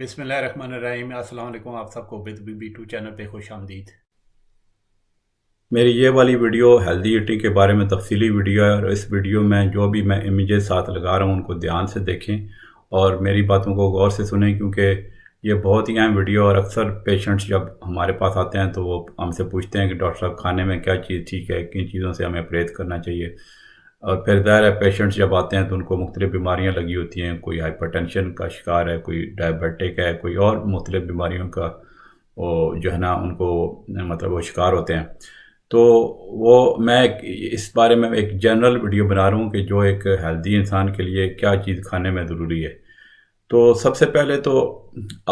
बिस्मिल्लाहिर्रहमानिर्रहीम। अस्सलाम वालेकुम। आप सबको B2 चैनल पे खुश आमदीद। मेरी ये वाली वीडियो हेल्दी ईटिंग के बारे में तफसीली वीडियो है, और इस वीडियो में जो भी मैं इमेजेस साथ लगा रहा हूँ उनको ध्यान से देखें और मेरी बातों को गौर से सुनें, क्योंकि ये बहुत ही अहम वीडियो। और अक्सर पेशेंट्स जब हमारे पास आते हैं तो वो हमसे पूछते हैं कि डॉक्टर साहब खाने में क्या चीज़ ठीक है, किन चीज़ों से हमें परहेज़ करना चाहिए। और फिर ज़ाहिर है पेशेंट्स जब आते हैं तो उनको मुख्तलिफ़ बीमारियाँ लगी होती हैं, कोई हाइपरटेंशन का शिकार है, कोई डायबिटिक है, कोई और मुख्तलिफ़ बीमारियों का वो जो है ना उनको मतलब वो शिकार होते हैं। तो वो मैं इस बारे में एक जनरल वीडियो बना रहा हूँ कि जो एक हेल्दी इंसान के लिए क्या चीज़ खाने में ज़रूरी है। तो सबसे पहले तो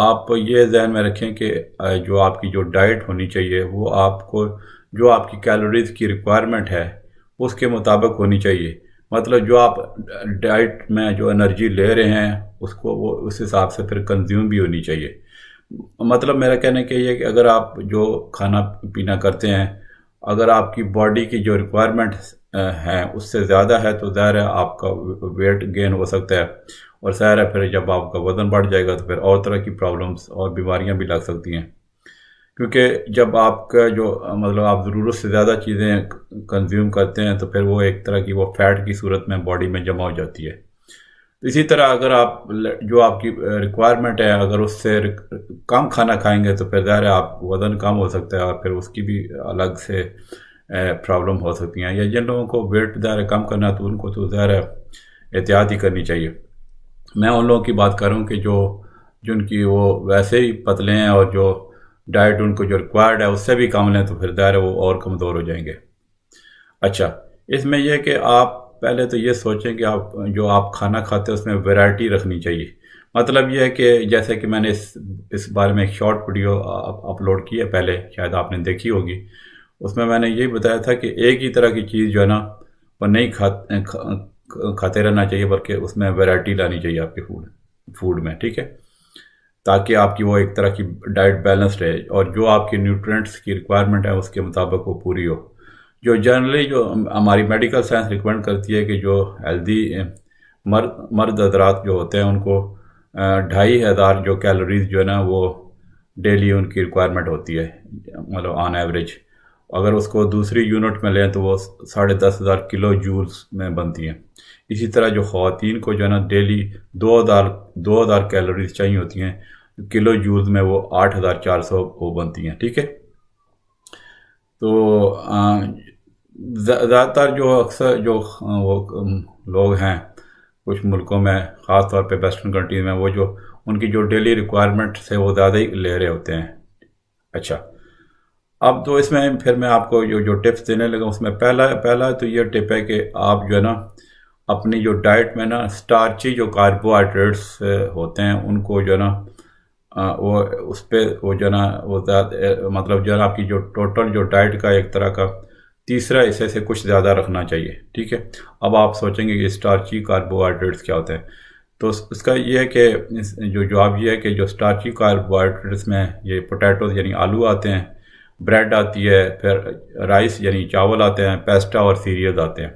आप ये ज़हन में रखें कि जो आपकी जो डाइट होनी चाहिए वो आपको जो आपकी कैलोरीज़ की रिक्वायरमेंट है उसके मुताबिक होनी चाहिए। मतलब जो आप डाइट में जो एनर्जी ले रहे हैं उसको वो उस हिसाब से फिर कंज्यूम भी होनी चाहिए। मतलब मेरा कहने का ये है कि अगर आप जो खाना पीना करते हैं, अगर आपकी बॉडी की जो रिक्वायरमेंट है उससे ज़्यादा है तो ज़ाहिर है आपका वेट गेन हो सकता है, और ज़ाहिर है फिर जब आपका वज़न बढ़ जाएगा तो फिर और तरह की प्रॉब्लम्स और बीमारियां भी लग सकती हैं। क्योंकि जब आपका जो मतलब आप ज़रूरत से ज़्यादा चीज़ें कंज्यूम करते हैं तो फिर वो एक तरह की वो फैट की सूरत में बॉडी में जमा हो जाती है। तो इसी तरह अगर आप जो आपकी रिक्वायरमेंट है अगर उससे कम खाना खाएंगे तो फिर ज़ाहिर है आप वज़न कम हो सकता है और फिर उसकी भी अलग से प्रॉब्लम हो सकती हैं। या जिन लोगों को वेट ज़ाहिर है कम करना है तो उनको तो ज़ाहिर है एहतियात ही करनी चाहिए। मैं उन लोगों की बात कर रहा हूँ कि जो जिनकी वो वैसे ही पतले हैं और जो डाइट उनको जो रिक्वायर्ड है उससे भी कम लें तो फिर ज़ाहिर है वो और कमज़ोर हो जाएंगे। अच्छा, इसमें यह कि आप पहले तो ये सोचें कि आप जो आप खाना खाते हैं उसमें वैरायटी रखनी चाहिए। मतलब ये है कि जैसे कि मैंने इस बारे में एक शॉर्ट वीडियो अपलोड की है पहले, शायद आपने देखी होगी। उसमें मैंने यही बताया था कि एक ही तरह की चीज़ जो है ना वो नहीं खाते रहना चाहिए, बल्कि उसमें वैरायटी लानी चाहिए आपके फूड में, ठीक है, ताकि आपकी वो एक तरह की डाइट बैलेंस्ड रहे और जो आपकी न्यूट्रिएंट्स की रिक्वायरमेंट है उसके मुताबिक वो पूरी हो। जो जनरली जो हमारी मेडिकल साइंस रिकमेंड करती है कि जो हेल्दी मर्द हजरात जो होते हैं उनको 2500 जो कैलोरीज जो है ना वो डेली उनकी रिक्वायरमेंट होती है, मतलब ऑन एवरेज। अगर उसको दूसरी यूनिट में लें तो वो 10,500 किलो जूल्स में बनती हैं। इसी तरह जो ख़वातीन को जो है ना डेली 2,000 कैलोरीज चाहिए होती हैं, किलो जूल्स में वो 8,400 वो बनती हैं, ठीक है। तो ज़्यादातर जो अक्सर जो वो लोग हैं कुछ मुल्कों में, ख़ास तौर पे वेस्टर्न कंट्रीज में, वो जो उनकी जो डेली रिक्वायरमेंट से वो ज़्यादा ही ले रहे होते हैं। अच्छा, अब तो इसमें फिर मैं आपको जो जो टिप्स देने लगा उसमें पहला पहला तो ये टिप है कि आप जो है ना अपनी जो डाइट में ना स्टार्ची जो कार्बोहाइड्रेट्स होते हैं उनको जो है ना वो उस पर वो जो है ना वो मतलब जो है ना आपकी जो टोटल जो डाइट का एक तरह का तीसरा हिस्से से कुछ ज़्यादा रखना चाहिए, ठीक है। अब आप सोचेंगे कि स्टार्ची कार्बोहाइड्रेट्स क्या होते हैं, तो इसका ये है कि जो जवाब ये है कि जो स्टार्ची कार्बोहाइड्रेट्स में ये पोटैटोज यानी आलू आते हैं, ब्रेड आती है, फिर राइस यानी चावल आते हैं, पेस्टा और सीरियल्स आते हैं।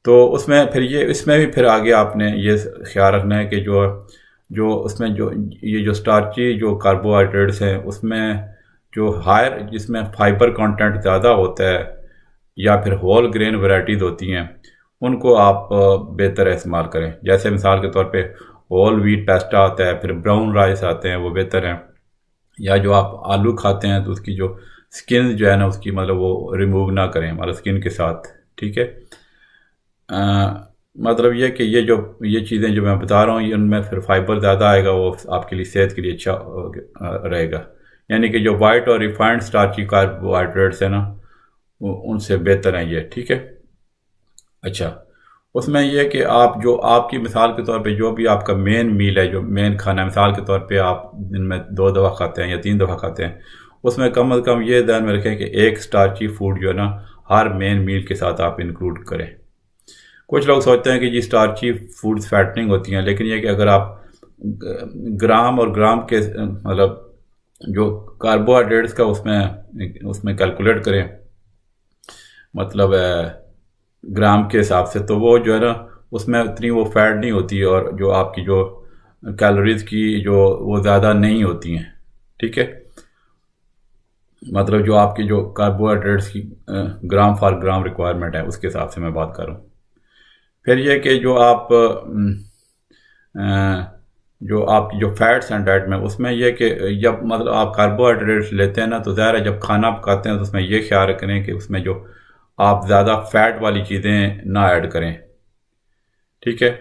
तो उसमें फिर ये इसमें भी फिर आगे आपने ये ख्याल रखना है कि जो जो उसमें जो ये जो स्टार्ची जो कार्बोहाइड्रेट्स हैं उसमें जो हायर जिसमें फाइबर कंटेंट ज़्यादा होता है या फिर होल ग्रेन वैराइटीज़ होती हैं उनको आप बेहतर इस्तेमाल करें। जैसे मिसाल के तौर पे होल व्हीट पेस्टा आता है, फिर ब्राउन राइस आते हैं, वो बेहतर हैं। या जो आप आलू खाते हैं तो उसकी जो स्किन जो है ना उसकी मतलब वो रिमूव ना करें, मतलब स्किन के साथ, ठीक है। मतलब ये कि ये चीज़ें जो मैं बता रहा हूँ ये उनमें फिर फाइबर ज़्यादा आएगा, वो आपके लिए सेहत के लिए अच्छा रहेगा। यानी कि जो वाइट और रिफाइंड स्टार्ची कार्बोहाइड्रेट्स है ना उनसे बेहतर हैं ये, ठीक है। अच्छा, उसमें यह कि आप जो आपकी मिसाल के तौर पे जो भी आपका मेन मील है, जो मेन खाना है, मिसाल के तौर पे आप दिन में 2 दफ़ा खाते हैं या 3 दफ़ा खाते हैं, उसमें कम अज़ कम ये ध्यान में रखें कि एक स्टार्ची फूड जो है ना हर मेन मील के साथ आप इंक्लूड करें। कुछ लोग सोचते हैं कि जी स्टार्ची फूड्स फैटनिंग होती हैं, लेकिन यह कि अगर आप ग्राम और ग्राम के मतलब जो कार्बोहाइड्रेट्स का उसमें उसमें कैलकुलेट करें, मतलब ग्राम के हिसाब से, तो वो जो है ना उसमें उतनी वो फैट नहीं होती, और जो आपकी जो कैलोरीज की जो वो ज़्यादा नहीं होती हैं, ठीक है। मतलब जो आपकी जो कार्बोहाइड्रेट्स की ग्राम फॉर ग्राम रिक्वायरमेंट है उसके हिसाब से मैं बात करूँ। फिर ये कि जो आप जो आपकी जो फैट्स एंड डाइट में उसमें यह कि जब मतलब आप कार्बोहाइड्रेट्स लेते हैं ना, तो ज़ाहिर है जब खाना पकाते हैं तो उसमें यह ख्याल रखें कि उसमें जो आप ज़्यादा फैट वाली चीज़ें ना ऐड करें, ठीक है।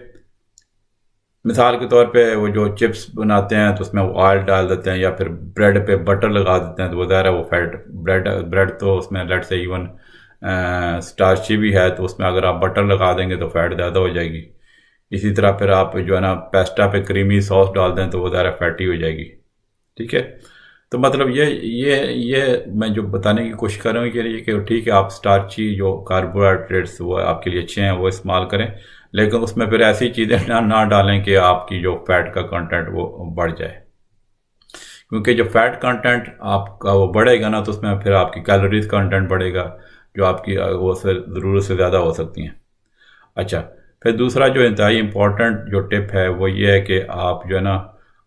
मिसाल के तौर पे वो जो चिप्स बनाते हैं तो उसमें वो ऑयल डाल देते हैं, या फिर ब्रेड पे बटर लगा देते हैं, तो वो ज़ाहिर है वो फैट ब्रेड तो उसमें लेट से इवन स्टार्ची भी है, तो उसमें अगर आप बटर लगा देंगे तो फैट ज़्यादा हो जाएगी। इसी तरह फिर आप जो है ना पेस्टा पे क्रीमी सॉस डाल दें तो वो ज़्यादा फैटी हो जाएगी, ठीक है। तो मतलब ये मैं जो बताने की कोशिश कर रहा हूँ कि ठीक है, आप स्टार्ची जो कार्बोहाइड्रेट्स वो आपके लिए अच्छे हैं वो इस्तेमाल करें, लेकिन उसमें फिर ऐसी चीज़ें ना डालें कि आपकी जो फैट का कंटेंट वो बढ़ जाए, क्योंकि जो फैट कंटेंट आपका वो बढ़ेगा ना तो उसमें फिर आपकी कैलोरीज कंटेंट बढ़ेगा, जो आपकी वो से ज़रूरत से ज़्यादा हो सकती हैं। अच्छा, फिर दूसरा जो इंतहाई इम्पोर्टेंट जो टिप है वो ये है कि आप जो है ना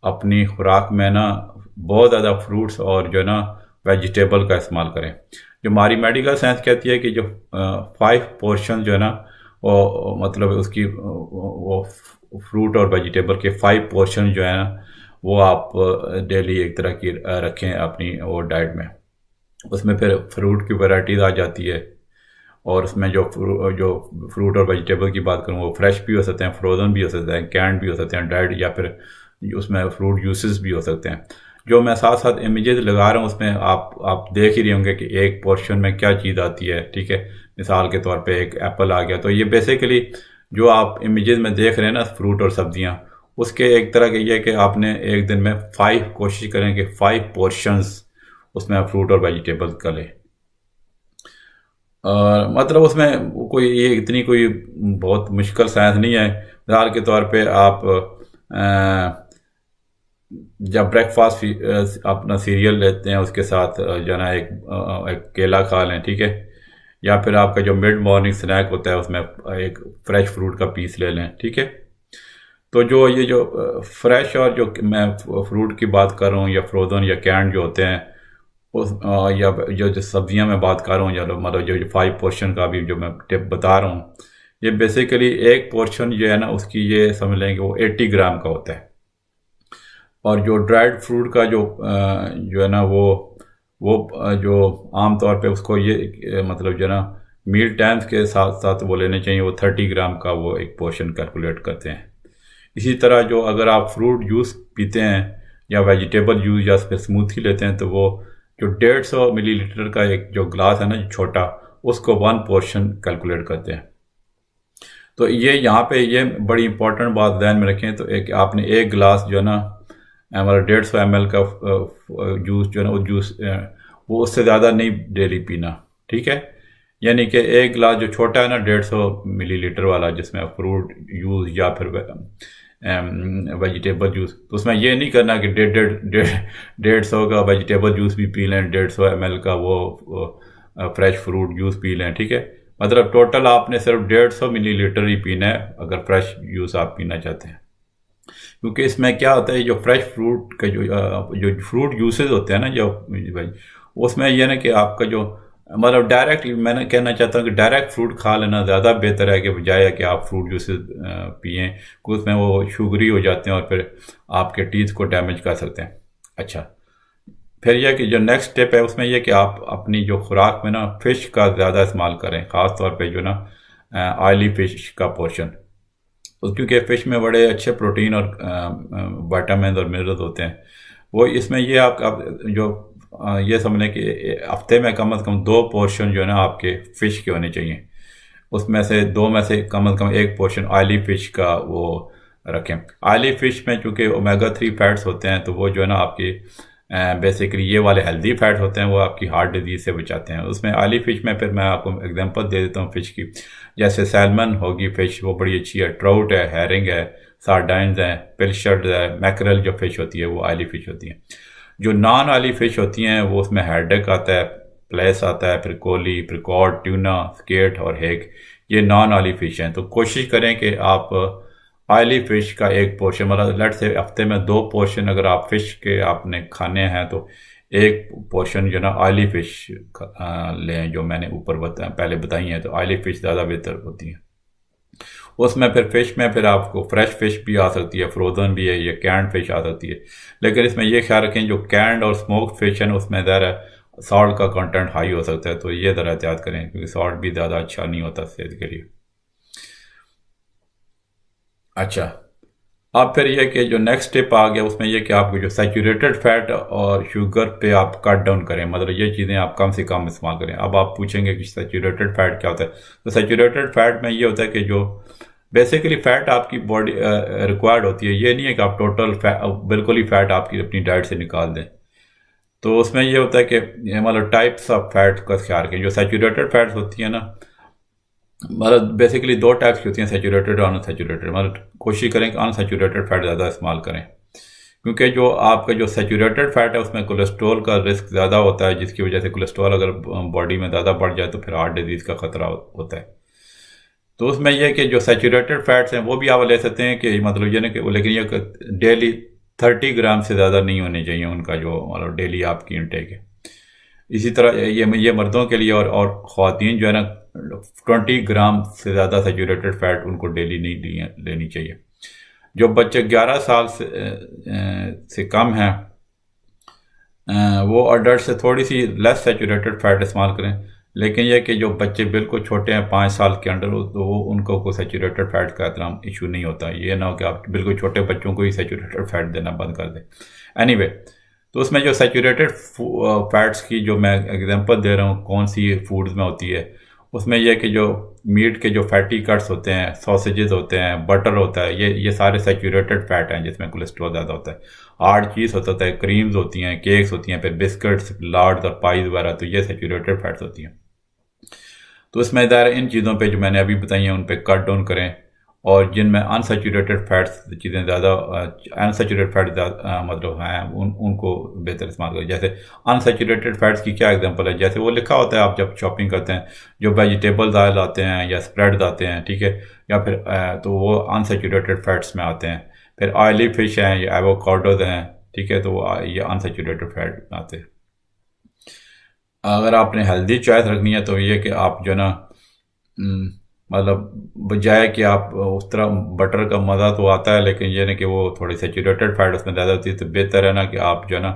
अपनी खुराक में ना बहुत ज़्यादा फ्रूट्स और जो है ना वेजिटेबल का इस्तेमाल करें। जो हमारी मेडिकल साइंस कहती है कि जो 5 पोर्शन जो है ना वो मतलब उसकी वो फ्रूट और वेजिटेबल के 5 पोर्शन जो है ना वो आप डेली एक तरह की रखें अपनी वो डाइट में। उसमें फिर फ्रूट की वैराइटीज़ आ जाती है, और उसमें जो फ्रूट और वेजिटेबल की बात करूँ वो फ्रेश भी हो सकते हैं, फ्रोज़न भी हो सकते हैं, कैंड भी हो सकते हैं, ड्राइड, या फिर उसमें फ्रूट जूसेस भी हो सकते हैं। जो मैं साथ साथ इमेजेस लगा रहा हूँ उसमें आप देख ही रहे होंगे कि एक पोर्शन में क्या चीज़ आती है, ठीक है। मिसाल के तौर पे एक एप्पल आ गया, तो ये बेसिकली जो आप इमेजेस में देख रहे हैं ना फ्रूट और सब्जियाँ, उसके एक तरह के ये कि आपने एक दिन में 5 कोशिश करें कि 5 पोर्शंस उसमें फ्रूट और वेजिटेबल का लें। मतलब उसमें कोई ये इतनी कोई बहुत मुश्किल साइंस नहीं है। मिसाल के तौर पे आप जब ब्रेकफास्ट अपना सीरियल लेते हैं उसके साथ जो है ना एक केला खा लें, ठीक है। या फिर आपका जो मिड मॉर्निंग स्नैक होता है उसमें एक फ्रेश फ्रूट का पीस ले लें, ठीक है। तो जो ये जो फ्रेश और जो मैं फ्रूट की बात कर रहा हूँ या फ्रोज़न या कैंड जो होते हैं उस या जो सब्जियां मैं बात कर रहा हूँ, या मतलब जो 5 पोर्शन का भी जो मैं टिप बता रहा हूँ, ये बेसिकली एक पोर्शन जो है ना उसकी ये समझ लें कि वो 80 ग्राम का होता है। और जो ड्राइड फ्रूट का जो है ना वो जो आम तौर पे उसको ये मतलब जो है ना मील टाइम्स के साथ साथ वो लेने चाहिए, वो 30 ग्राम का वो एक पोर्शन कैलकुलेट करते हैं। इसी तरह जो अगर आप फ्रूट जूस पीते हैं या वेजिटेबल जूस या फिर स्मूथी लेते हैं, तो वो जो 150 मिलीलीटर का एक जो ग्लास है ना जो छोटा, उसको 1 पोर्शन कैलकुलेट करते हैं। तो ये यहाँ पे ये बड़ी इंपॉर्टेंट बात ध्यान में रखें। तो एक आपने एक गिलास जो है ना मतलब 150 ml का जूस जो है ना वो जूस वो उससे ज़्यादा नहीं डेली पीना, ठीक है। यानी कि एक गिलास जो छोटा है ना 150 मिलीलीटर वाला जिसमें फ्रूट जूस या फिर वेजिटेबल जूस, तो उसमें ये नहीं करना कि 150 का वेजिटेबल जूस भी पी लें, 150 ml का वो फ्रेश फ्रूट जूस पी लें, ठीक है। मतलब टोटल आपने सिर्फ 150 मिलीलीटर ही पीना है अगर फ्रेश जूस आप पीना चाहते हैं। क्योंकि इसमें क्या होता है, जो फ्रेश फ्रूट का जो फ्रूट जूसेस होते हैं ना जो भाई, उसमें यह ना कि आपका जो मतलब डायरेक्ट, मैंने कहना चाहता हूँ कि डायरेक्ट फ्रूट खा लेना ज़्यादा बेहतर है कि बजाय कि आप फ्रूट जूसेस पिएँ, क्योंकि उसमें वो शुगरी हो जाते हैं और फिर आपके टीथ को डैमेज कर सकते हैं। अच्छा, फिर यह कि जो नेक्स्ट स्टेप है उसमें यह कि आप अपनी जो खुराक में ना फ़िश का ज़्यादा इस्तेमाल करें, ख़ास तौर पे जो ना ऑयली फ़िश का पोर्शन, क्योंकि फ़िश में बड़े अच्छे प्रोटीन और विटामिन और मिनरल्स होते हैं। वो इसमें ये आप जो ये समझ कि हफ्ते में कम से कम 2 पोर्शन जो है ना आपके फ़िश के होने चाहिए। उसमें से 2 में से कम 1 पोर्शन ऑयली फ़िश का वो रखें। ऑयली फ़िश में चूँकि ओमेगा 3 फैट्स होते हैं, तो वो जो है ना आपकी बेसिकली ये वाले हेल्दी फैट होते हैं, वो आपकी हार्ट डिजीज़ से बचाते हैं। उसमें ऑयली फ़िश में फिर मैं आपको एग्जांपल दे देता हूँ फ़िश की, जैसे सैल्मन होगी फ़िश, वो बड़ी अच्छी है, ट्राउट है, हैरिंग है, सार्डाइन्स हैं, पिलशर्ड है, मैकरल जो फ़िश होती है वो ऑयली फ़िश होती है। जो नॉन ऑयली फ़िश होती हैं वो उसमें हैडक आता है, प्लेस आता है, फिर कोली, फिर कॉड, ट्यूना, स्केट और हेक, ये नॉन ऑयली फ़िश हैं। तो कोशिश करें कि आप ऑयली फ़िश का एक पोर्शन, मतलब लेट से हफ्ते में 2 पोर्शन अगर आप फ़िश के आपने खाने हैं तो एक पोर्शन जो ना ऑयली फ़िश लें, जो मैंने ऊपर पहले बताई हैं। तो ऑयली फ़िश ज़्यादा बेहतर होती हैं। उसमें फिर फ़िश में फिर आपको फ्रेश फ़िश भी आ सकती है, फ्रोज़न भी है, या कैंड फ़िश आ सकती है। लेकिन इसमें ये ख्याल रखें जो कैंड और स्मोक्ड फ़िश है उसमें ज़रा सॉल्ट का कंटेंट हाई हो सकता है, तो ये ज़रा एहतियात करें क्योंकि सॉल्ट भी ज़्यादा अच्छा नहीं होता सेहत के लिए। अच्छा, अब फिर यह कि जो नेक्स्ट स्टेप आ गया उसमें यह कि आपको जो सैचुरेटेड फैट और शुगर पे आप कट डाउन करें, मतलब ये चीज़ें आप कम से कम इस्तेमाल करें। अब आप पूछेंगे कि सैचुरेटेड फैट क्या होता है, तो सैचुरेटेड फैट में ये होता है कि जो बेसिकली फ़ैट आपकी बॉडी रिक्वायर्ड होती है, ये नहीं है कि आप टोटल बिल्कुल ही फ़ैट आपकी अपनी डाइट से निकाल दें। तो उसमें ये होता है कि मतलब टाइप्स ऑफ फैट का ख्याल रखें। जो सैचुरेटेड फैट्स होती है ना, मतलब बेसिकली 2 टाइप्स की होती हैं, सैचुरेटेड और अनसैचुरेटेड। मतलब कोशिश करें कि अनसैचुरेटेड फैट ज़्यादा इस्तेमाल करें, क्योंकि जो आपका जो सैचुरेटेड फैट है उसमें कोलेस्ट्रॉल का रिस्क ज़्यादा होता है, जिसकी वजह से कोलेस्ट्रॉल अगर बॉडी में ज़्यादा बढ़ जाए तो फिर हार्ट डिजीज़ का ख़तरा होता है। तो उसमें यह कि जो सैचुरेटेड फैट्स हैं वो भी आप ले सकते हैं कि मतलब ये नहीं कि, लेकिन ये डेली 30 ग्राम से ज़्यादा नहीं होने चाहिए उनका जो मतलब डेली आपकी इनटेक है। इसी तरह ये मर्दों के लिए और ख़वातीन जो है ना 20 ग्राम से ज़्यादा सैचुरेटेड फैट उनको डेली नहीं लेनी चाहिए। जो बच्चे 11 साल से कम हैं वो अडल्ट से थोड़ी सी लेस सैचुरेटेड फैट इस्तेमाल करें। लेकिन यह कि जो बच्चे बिल्कुल छोटे हैं 5 साल के अंडर, तो वो उनको कोई सैचुरेटेड फैट का इतना इशू नहीं होता। ये ना हो कि आप बिल्कुल छोटे बच्चों को ही सैचुरेटेड फैट देना बंद कर दें। एनीवे, तो उसमें जो सैचुरेटेड फैट्स की जो मैं एग्जांपल दे रहा हूँ कौन सी फूड्स में होती है, उसमें यह कि जो मीट के जो फैटी कट्स होते हैं, सॉसेजेस होते हैं, बटर होता है, ये सारे सैचुरेटेड फैट हैं जिसमें कोलेस्ट्रॉल ज़्यादा होता है। हार्ड चीज़ होता है, क्रीम्स होती हैं, केक्स होती हैं, फिर बिस्किट्स, लार्ड्स और पाइज वगैरह, तो ये सैचुरेटेड फैट्स होती हैं। तो इसमें दायरा इन चीज़ों पे जो मैंने अभी बताई हैं उन पे कट डाउन करें, और जिनमें अनसैचुरेटेड फैट्स चीज़ें ज़्यादा अनसैचुरेटेड फैट मतलब हैं उनको बेहतर इस्तेमाल करें। जैसे अनसैचुरेटेड फैट्स की क्या एग्जांपल है, जैसे वो लिखा होता है आप जब शॉपिंग करते हैं, जो वेजिटेबल्स आयल आते हैं या स्प्रेड्स आते हैं, ठीक है, या फिर तो वो अनसैचुरेटेड फैट्स में आते हैं। फिर ऑयली फिश हैं या एवोकाडोज हैं, ठीक है, तो वो ये अनसैचुरेटेड फैट आते हैं। अगर आपने हेल्दी चॉइस रखनी है तो ये कि आप जो ना मतलब बजाय कि आप उस तरह बटर का मज़ा तो आता है, लेकिन ये नहीं कि वो थोड़ी सैचुरेटेड फैट उसमें ज़्यादा होती है, तो बेहतर है ना कि आप जो ना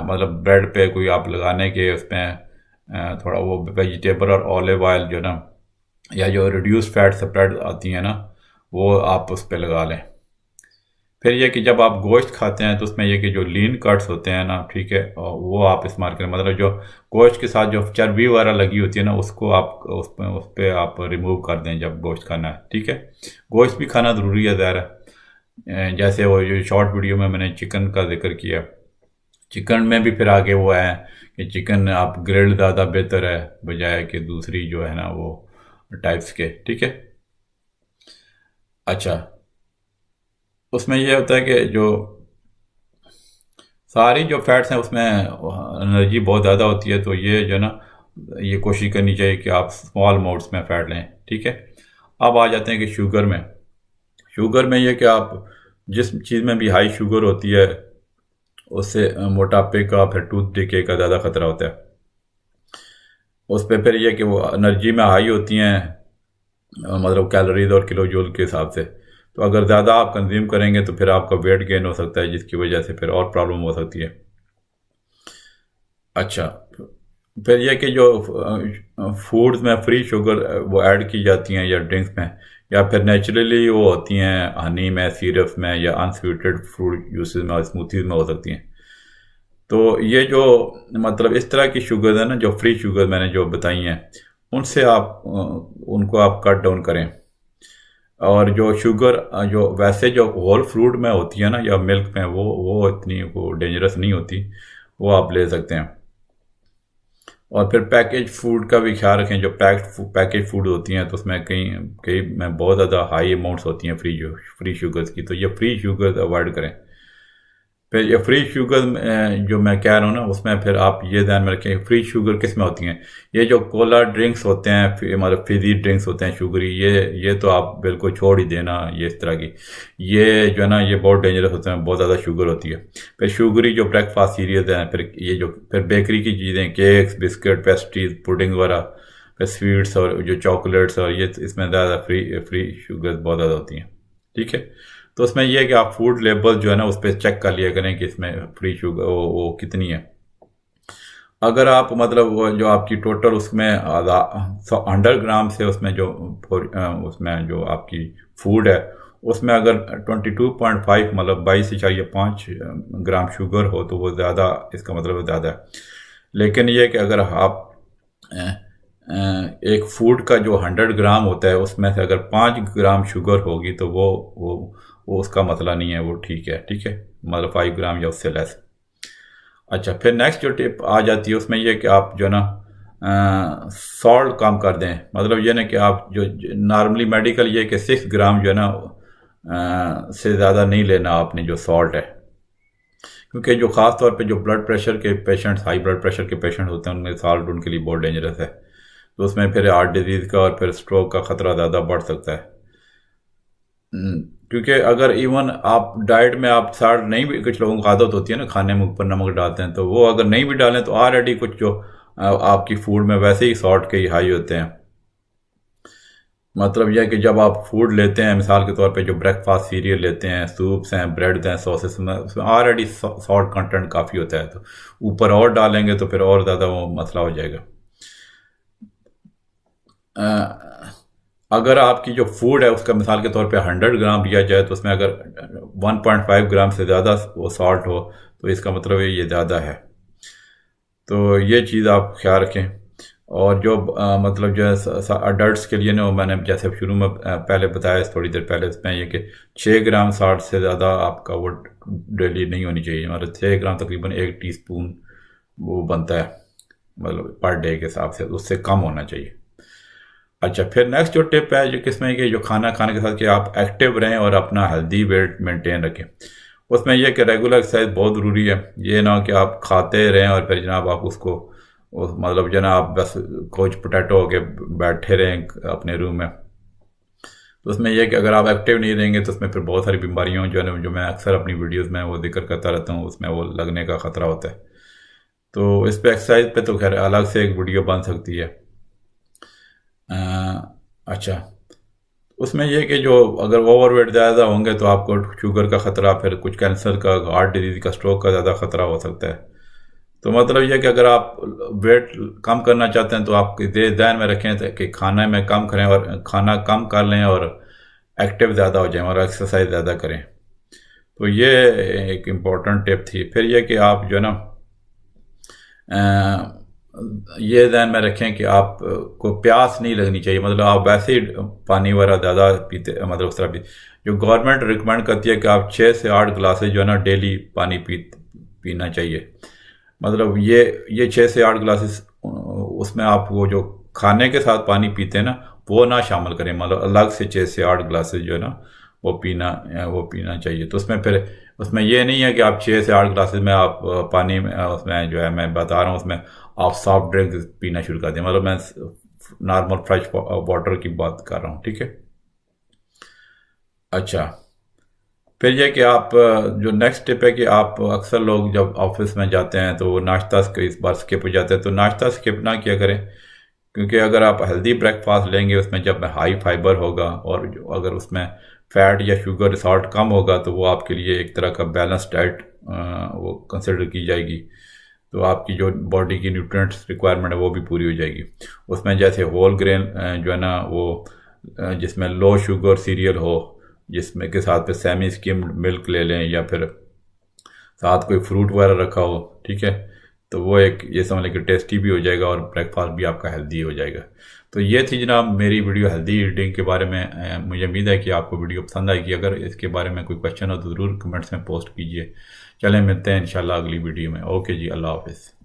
मतलब ब्रेड पे कोई आप लगाने के उसमें थोड़ा वो वेजिटेबल और ऑलिव ऑयल जो ना, या जो रिड्यूस फैट स्प्रेड आती हैं ना, वो आप उस पर लगा लें। फिर ये कि जब आप गोश्त खाते हैं तो उसमें ये कि जो लीन कट्स होते हैं ना, ठीक है, वो आप इस्तेमाल करें। मतलब जो गोश्त के साथ जो चर्बी वगैरह लगी होती है ना, उसको आप उस पर आप रिमूव कर दें जब गोश्त खाना है, ठीक है। गोश्त भी खाना ज़रूरी है ज़ाहिर है। जैसे वो जो शॉर्ट वीडियो में मैंने चिकन का जिक्र किया, चिकन में भी फिर आगे वो है कि चिकन आप ग्रिल्ड ज़्यादा बेहतर है बजाय कि दूसरी जो है ना वो टाइप्स के, ठीक है। अच्छा, उसमें यह होता है कि जो सारी जो फैट्स हैं उसमें एनर्जी बहुत ज़्यादा होती है, तो ये जो ना ये कोशिश करनी चाहिए कि आप स्मॉल अमाउंट्स में फ़ैट लें, ठीक है। अब आ जाते हैं कि शुगर में ये कि आप जिस चीज़ में भी हाई शुगर होती है उससे मोटापे का फिर टूथ डिके का ज़्यादा ख़तरा होता है। उस पर फिर यह कि वो एनर्जी में हाई होती हैं, मतलब कैलोरीज और किलो जूल के हिसाब से। तो अगर ज़्यादा आप कंज्यूम करेंगे तो फिर आपका वेट गेन हो सकता है, जिसकी वजह से फिर और प्रॉब्लम हो सकती है। अच्छा, फिर यह कि जो फूड्स में फ्री शुगर वो ऐड की जाती हैं या ड्रिंक्स में, या फिर नेचुरली वो होती हैं हनी में, सिरप्स में, या अनस्वीटेड फ्रूट जूसेस में और स्मूथीज में हो सकती हैं। तो ये जो मतलब इस तरह की शुगर है ना, जो फ्री शुगर मैंने जो बताई हैं, उनसे आप उनको आप कट डाउन करें। और जो शुगर जो वैसे जो होल फ्रूट में होती है ना या मिल्क में, वो इतनी वो डेंजरस नहीं होती, वो आप ले सकते हैं। और फिर पैकेज फूड का भी ख्याल रखें। जो पैकेज फूड होती हैं तो उसमें कई में बहुत ज़्यादा हाई अमाउंट्स होती हैं फ्री शुगर्स की, तो ये फ्री शुगर्स अवॉइड करें। फिर ये फ्री शुगर जो मैं कह रहा हूँ ना, उसमें फिर आप ये ध्यान में रखें, फ्री शुगर किस में होती हैं? ये जो कोला ड्रिंक्स होते हैं, मतलब फिजी ड्रिंक्स होते हैं शुगरी, ये तो आप बिल्कुल छोड़ ही देना। ये इस तरह की ये जो है ना, ये बहुत डेंजरस होते हैं, बहुत ज़्यादा शुगर होती है। फिर शुगरी जो ब्रेकफास्ट सीरियल हैं, फिर ये जो फिर बेकरी की चीज़ें, केक्स, बिस्किट, पेस्ट्रीज, पुडिंग वगैरह, फिर स्वीट्स और जो चॉकलेट्स, और ये इसमें ज़्यादा फ्री शुगर बहुत ज़्यादा होती हैं। ठीक है, तो उसमें यह है कि आप फूड लेबल जो है ना, उस पर चेक कर लिया करें कि इसमें फ्री शुगर वो कितनी है। अगर आप मतलब वो जो आपकी टोटल उसमें 100 ग्राम से उसमें उसमें जो आपकी फूड है, उसमें अगर 22.5 मतलब 22.5 ग्राम शुगर हो तो वो ज़्यादा, इसका मतलब ज़्यादा है। लेकिन ये कि अगर आप एक फूड का जो 100 ग्राम होता है उसमें से अगर 5 ग्राम शुगर होगी तो वो उसका मसला नहीं है, वो ठीक है। ठीक है, मतलब 5 ग्राम या उससे लेस। अच्छा, फिर नेक्स्ट जो टिप आ जाती है उसमें यह कि आप जो ना सॉल्ट कम कर दें। मतलब ये ना कि आप जो नॉर्मली मेडिकल ये कि 6 ग्राम जो है ना से ज़्यादा नहीं लेना आपने जो सॉल्ट है, क्योंकि जो ख़ास तौर पे जो ब्लड प्रेशर के पेशेंट्स, हाई ब्लड प्रेशर के पेशेंट होते हैं, उनमें सॉल्ट उनके लिए बहुत डेंजरस है। तो उसमें फिर हार्ट डिजीज़ का और फिर स्ट्रोक का ख़तरा ज़्यादा बढ़ सकता है। क्योंकि अगर इवन आप डाइट में आप साल्ट नहीं भी, कुछ लोगों को आदत होती है ना खाने में ऊपर नमक डालते हैं, तो वो अगर नहीं भी डालें तो ऑलरेडी कुछ जो आपकी फूड में वैसे ही सॉल्ट के ही हाई होते हैं। मतलब यह कि जब आप फूड लेते हैं, मिसाल के तौर पे जो ब्रेकफास्ट सीरियल लेते हैं, सूप्स हैं, ब्रेड हैं, सॉसेस में, उसमें ऑलरेडी सॉल्ट कंटेंट काफ़ी होता है, तो ऊपर और डालेंगे तो फिर और ज़्यादा वो मसला हो जाएगा। अगर आपकी जो फूड है उसका मिसाल के तौर पे 100 ग्राम लिया जाए तो उसमें अगर 1.5 ग्राम से ज़्यादा वो सॉल्ट हो तो इसका मतलब ये ज़्यादा है। तो ये चीज़ आप ख्याल रखें। और जो मतलब जो है अडल्ट्स के लिए ना, मैंने जैसे शुरू में पहले बताया, थोड़ी देर पहले, इसमें ये कि 6 ग्राम सॉल्ट से ज़्यादा आपका वो डेली नहीं होनी चाहिए। मतलब 6 ग्राम तकरीबन 1 टीस्पून वो बनता है, मतलब पर डे के हिसाब से, उससे कम होना चाहिए। अच्छा, फिर नेक्स्ट जो टिप है जो किसमें कि जो खाना खाने के साथ कि आप एक्टिव रहें और अपना हेल्दी वेट मेंटेन रखें। उसमें यह कि रेगुलर एक्सरसाइज बहुत ज़रूरी है। ये ना कि आप खाते रहें और फिर जनाब आप उसको मतलब जनाब बस कोच पोटैटो होके बैठे रहें अपने रूम में। तो उसमें यह कि अगर आप एक्टिव नहीं रहेंगे तो उसमें फिर बहुत सारी बीमारियों जो है जो मैं अक्सर अपनी वीडियोज़ में वो जिक्र करता रहता हूँ, उसमें वो लगने का ख़तरा होता है। तो इस पर एक्सरसाइज पे तो खैर अलग से एक वीडियो बन सकती है। अच्छा, उसमें यह कि जो अगर ओवरवेट ज़्यादा होंगे तो आपको शुगर का ख़तरा, फिर कुछ कैंसर का, हार्ट डिजीज़ का, स्ट्रोक का ज़्यादा ख़तरा हो सकता है। तो मतलब यह कि अगर आप वेट कम करना चाहते हैं तो आप ध्यान में रखें कि खाने में कम करें और खाना कम कर लें और एक्टिव ज़्यादा हो जाएं और एक्सरसाइज ज़्यादा करें। तो ये एक इम्पॉर्टेंट टिप थी। फिर यह कि आप जो है ना ये ध्यान में रखें कि आप को प्यास नहीं लगनी चाहिए। मतलब आप वैसे ही पानी वगैरह ज़्यादा पीते, मतलब उस तरह भी जो गवर्नमेंट रिकमेंड करती है कि आप 6 से 8 गिलासेस जो है ना डेली पानी पीना चाहिए। मतलब ये 6 से 8 गिलासेस, उसमें आप वो जो खाने के साथ पानी पीते हैं ना वो ना शामिल करें। मतलब अलग से 6 से 8 गिलासेस जो है ना वो पीना चाहिए। तो उसमें ये नहीं है कि आप 6 से 8 गिलासेस में आप पानी में, उसमें जो है मैं बता रहा हूँ, उसमें आप सॉफ्ट ड्रिंक पीना शुरू कर दें। मतलब मैं नॉर्मल फ्रेश वाटर की बात कर रहा हूँ। ठीक है। अच्छा, फिर यह कि आप जो नेक्स्ट टिप है कि आप अक्सर लोग जब ऑफिस में जाते हैं तो वो नाश्ता इस बार स्किप हो जाते हैं। तो नाश्ता स्किप ना किया करें, क्योंकि अगर आप हेल्दी ब्रेकफास्ट लेंगे उसमें जब हाई फाइबर होगा और अगर उसमें फैट या शुगर सॉल्ट कम होगा तो वो आपके लिए एक तरह का बैलेंस डाइट वो कंसिडर की जाएगी। तो आपकी जो बॉडी की न्यूट्रिएंट्स रिक्वायरमेंट है वो भी पूरी हो जाएगी। उसमें जैसे होल ग्रेन जो है ना वो जिसमें लो शुगर सीरियल हो, जिसमें के साथ पे सेमी स्किम्ड मिल्क ले लें या फिर साथ कोई फ्रूट वगैरह रखा हो। ठीक है, तो वो एक ये समझ लें कि टेस्टी भी हो जाएगा और ब्रेकफास्ट भी आपका हेल्दी हो जाएगा। तो ये थी जनाब मेरी वीडियो हेल्दी ईटिंग के बारे में। मुझे उम्मीद है कि आपको वीडियो पसंद आएगी। अगर इसके बारे में कोई क्वेश्चन हो तो ज़रूर कमेंट्स में पोस्ट कीजिए। चलें, मिलते हैं इंशाल्लाह अगली वीडियो में। ओके जी, अल्लाह हाफिज़।